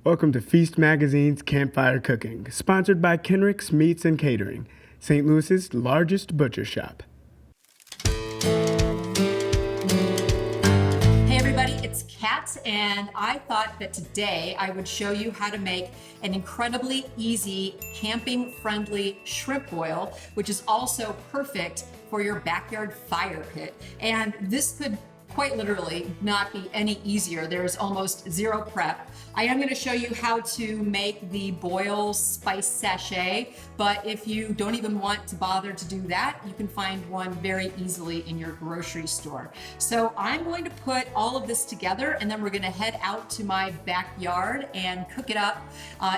Welcome to Feast Magazine's Campfire Cooking, sponsored by Kenrick's Meats and Catering, St. Louis's largest butcher shop. Hey everybody, it's Kat, and I thought that today I would show you how to make an incredibly easy camping-friendly shrimp boil, which is also perfect for your backyard fire pit. And this could quite literally not be any easier. There's almost zero prep. I am going to show you how to make the boil spice sachet, but if you don't even want to bother to do that, you can find one very easily in your grocery store. So I'm going to put all of this together, and then we're going to head out to my backyard and cook it up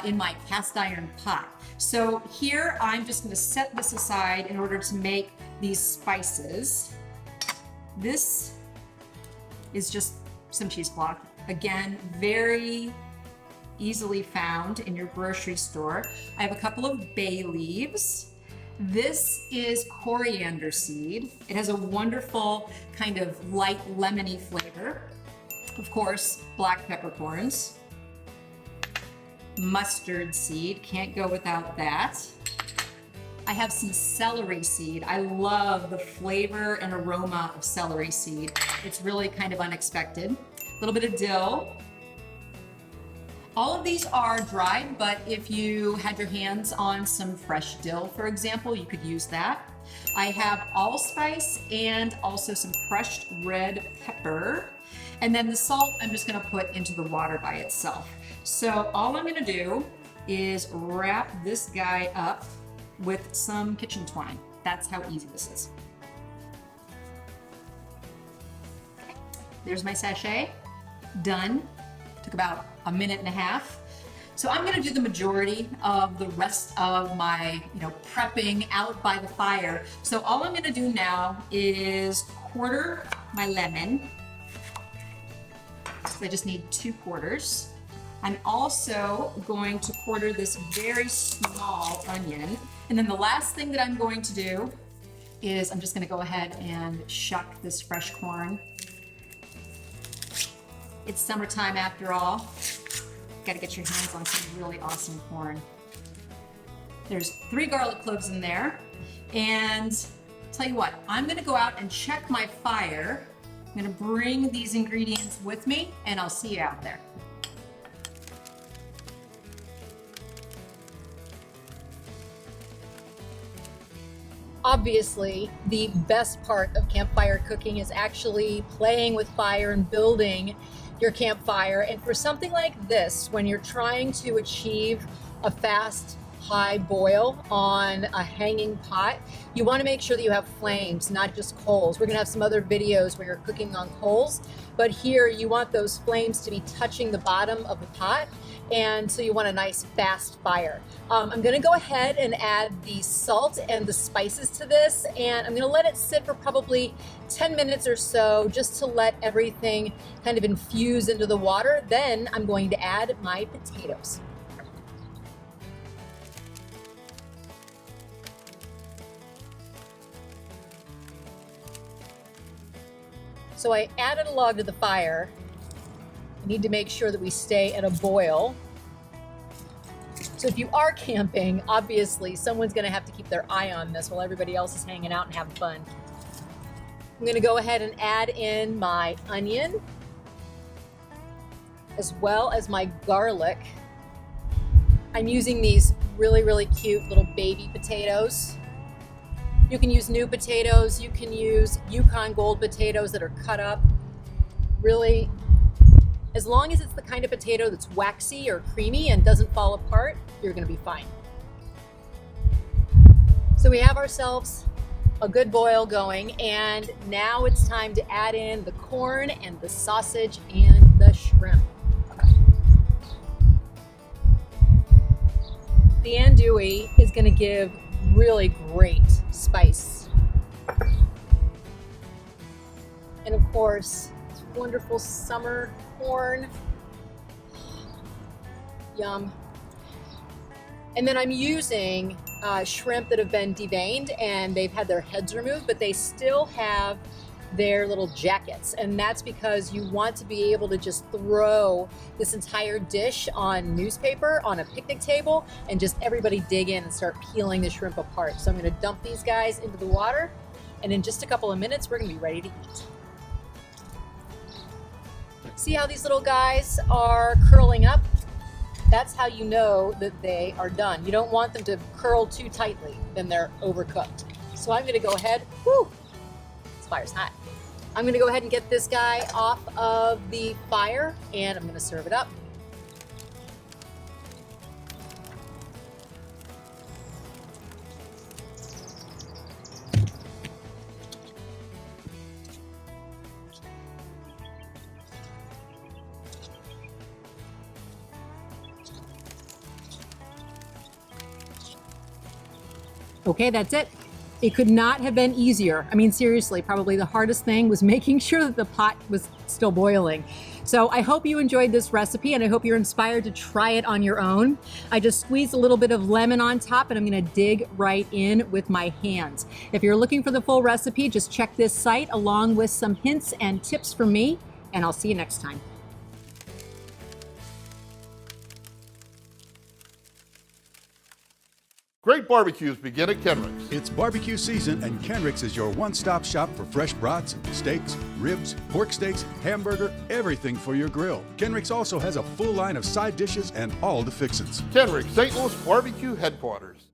in my cast iron pot. So here I'm just going to set this aside in order to make these spices. This is just some cheesecloth. Again, very easily found in your grocery store. I have a couple of bay leaves. This is coriander seed. It has a wonderful kind of light lemony flavor. Of course, black peppercorns. Mustard seed, can't go without that. I have some celery seed. I love the flavor and aroma of celery seed. It's really kind of unexpected. A little bit of dill. All of these are dried, but if you had your hands on some fresh dill, for example, you could use that. I have allspice and also some crushed red pepper. And then the salt I'm just gonna put into the water by itself. So all I'm gonna do is wrap this guy up with some kitchen twine. That's how easy this is. Okay. There's my sachet, done. Took about a minute and a half. So I'm gonna do the majority of the rest of my, prepping out by the fire. So all I'm gonna do now is quarter my lemon. So I just need 2 quarters. I'm also going to quarter this very small onion. And then the last thing that I'm going to do is I'm just going to go ahead and shuck this fresh corn. It's summertime after all. Got to get your hands on some really awesome corn. There's 3 garlic cloves in there. And tell you what, I'm going to go out and check my fire. I'm going to bring these ingredients with me, and I'll see you out there. Obviously, the best part of campfire cooking is actually playing with fire and building your campfire. And for something like this, when you're trying to achieve a fast, high boil on a hanging pot, you want to make sure that you have flames, not just coals. We're going to have some other videos where you're cooking on coals, but here you want those flames to be touching the bottom of the pot, and so you want a nice fast fire. I'm going to go ahead and add the salt and the spices to this, and I'm going to let it sit for probably 10 minutes or so just to let everything kind of infuse into the water. Then I'm going to add my potatoes. So I added a log to the fire. I need to make sure that we stay at a boil. So if you are camping, obviously someone's gonna have to keep their eye on this while everybody else is hanging out and having fun. I'm gonna go ahead and add in my onion, as well as my garlic. I'm using these really, really cute little baby potatoes. You can use new potatoes, you can use Yukon Gold potatoes that are cut up. Really, as long as it's the kind of potato that's waxy or creamy and doesn't fall apart, you're gonna be fine. So we have ourselves a good boil going, and now it's time to add in the corn and the sausage and the shrimp. The andouille is gonna give really great spice. And of course, it's wonderful summer corn. Yum. And then I'm using shrimp that have been deveined and they've had their heads removed, but they still have their little jackets. And that's because you want to be able to just throw this entire dish on newspaper on a picnic table and just everybody dig in and start peeling the shrimp apart. So I'm gonna dump these guys into the water, and in just a couple of minutes, we're gonna be ready to eat. See how these little guys are curling up? That's how you know that they are done. You don't want them to curl too tightly, then they're overcooked. So I'm gonna go ahead, this fire's hot. I'm gonna go ahead and get this guy off of the fire, and I'm gonna serve it up. Okay, that's it. It could not have been easier. I mean, seriously, probably the hardest thing was making sure that the pot was still boiling. So I hope you enjoyed this recipe, and I hope you're inspired to try it on your own. I just squeezed a little bit of lemon on top, and I'm gonna dig right in with my hands. If you're looking for the full recipe, just check this site along with some hints and tips from me, and I'll see you next time. Great barbecues begin at Kenrick's. It's barbecue season, and Kenrick's is your one-stop shop for fresh brats, steaks, ribs, pork steaks, hamburger, everything for your grill. Kenrick's also has a full line of side dishes and all the fixins. Kenrick, St. Louis barbecue headquarters.